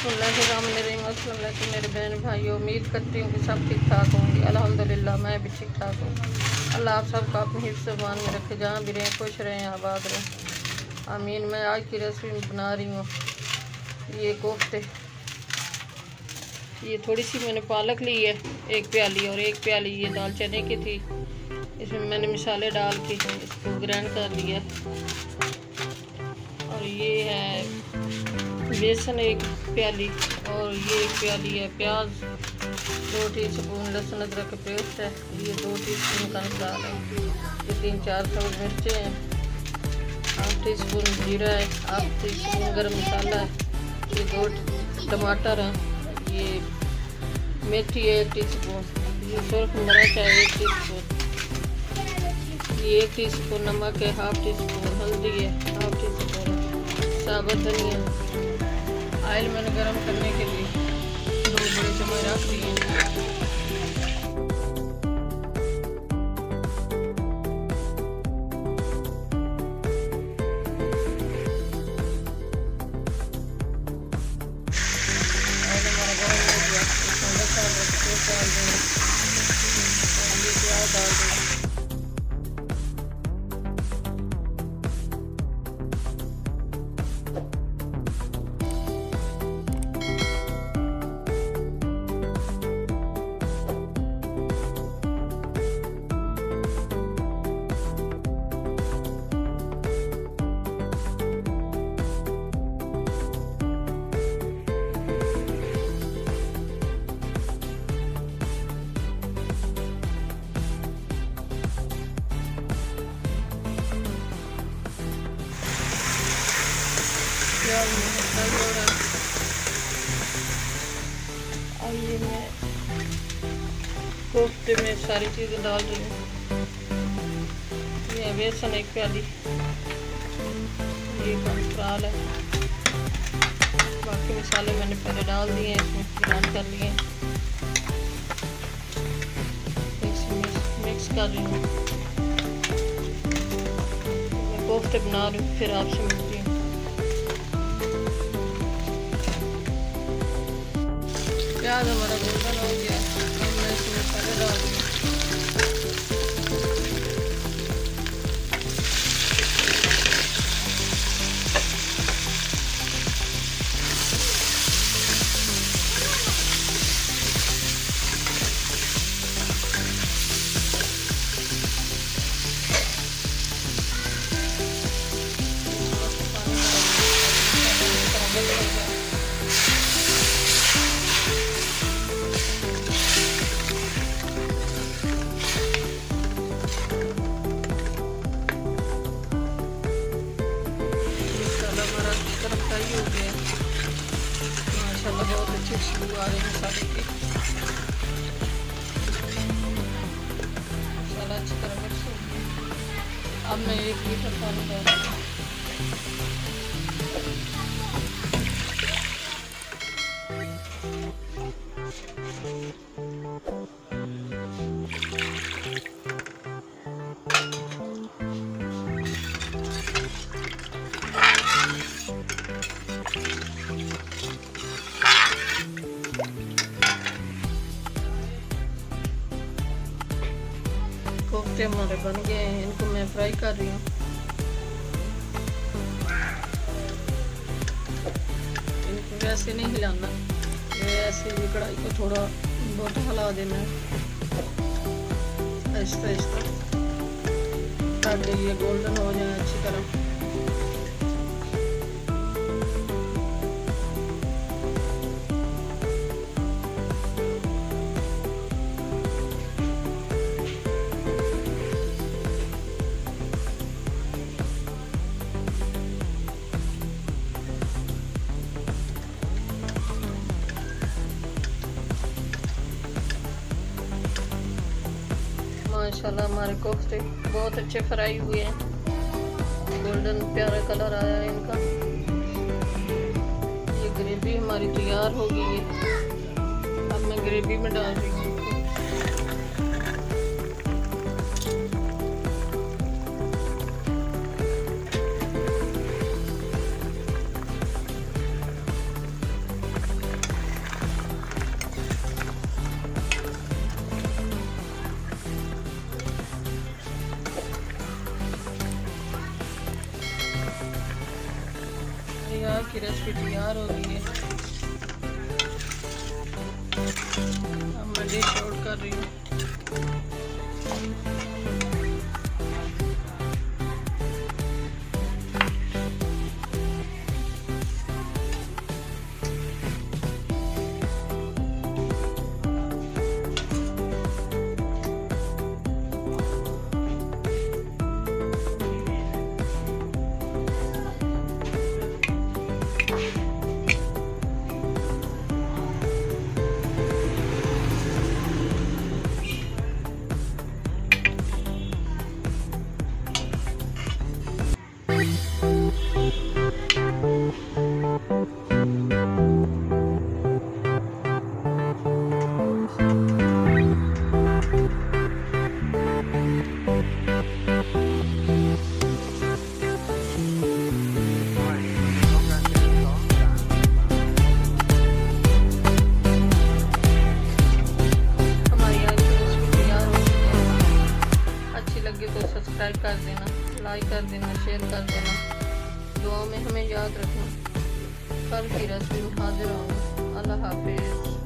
बिस्मिल्लाहिर्रहमानिर्रहीम। मेरे बहन भाइयों, उम्मीद करती हूँ कि सब ठीक ठाक होंगे। अल्हम्दुलिल्लाह मैं भी ठीक ठाक हूँ। अल्लाह आप सबका अपने हिफ्ज़-ए-मान में रखे, जहाँ भी रहें खुश रहें, आबाद रहें, आमीन। मैं आज की रेसिपी बना रही हूँ ये कोफ्ते। ये थोड़ी सी मैंने पालक ली है 1 प्याली, और 1 प्याली ये दाल चने की थी। इसमें मैंने मसाले डाल के इसको ग्राइंड कर लिया। और ये है बेसन 1 प्याली, और ये 1 प्याली है प्याज, 2 टीस्पून लहसुन अदरक का पेस्ट है, ये 2 टीस्पून का दाल है, ये 3-4 सब्ज़ मिर्चें हैं, 1/2 टीस्पून जीरा है, 1/2 टीस्पून गरम मसाला है, ये 2 टमाटर हैं, ये मेथी है 1 टीस्पून, ये सुर्ख मिर्च है 1 टीस्पून, ये 1 टीस्पून नमक है, 1/2 टीस्पून हल्दी है, 1/2 टीस्पून साबुत धनिया। ऑयल मैंने गरम करने के लिए 2 बड़े चम्मच रख दिए। ऑयल हमारा गरम हो गया, इसमें लहसुन अदरक पेस्ट डाल देंगे, ये प्याज डाल देंगे। और ये मैं कोफ्ते में सारी चीज़ें डाल रही हूँ। ये बेसन 1 प्याली, ये कॉर्नफ्लावर है, बाकी मसाले मैंने पहले डाल दिए हैं, इसमें ग्राइंड कर लिए, मिक्स कर रही हूँ। मैं कोफ्ते बना रही हूँ, फिर आपसे मिलती हूँ। प्याज हमारा गोल्डन हो गया, अब मैं इसमें मसाले डाल दूँ। माशाल्लाह बहुत अच्छी खुशबू आ रही है मसाले की। मसाला अच्छी तरह मिक्स हो गया। अब मैं 1 लीटर पानी डाल रही हूँ। कोफ्ते हमारे बन गए हैं, इनको मैं फ्राई कर रही हूँ। इनको वैसे नहीं हिलाना, ये ऐसे ही कढ़ाई को थोड़ा बहुत हिला देना है आहिस्ता आहिस्ता, ताकि ये गोल्डन हो जाए अच्छी तरह। माशाल्लाह हमारे कोफ्ते बहुत अच्छे फ्राई हुए हैं, गोल्डन प्यारा कलर आया है इनका। ये ग्रेवी हमारी तैयार हो गई है, अब मैं ग्रेवी में डाल रही हूँ। कबाब की रेसिपी तैयार हो गई है। अब मैं डिश आउट कर रही हूँ। तो सब्सक्राइब कर देना, लाइक कर देना, शेयर कर देना। दुआ में हमें याद रखना। कल की रेसिपी में हाजिर होंगे। अल्लाह हाफिज़।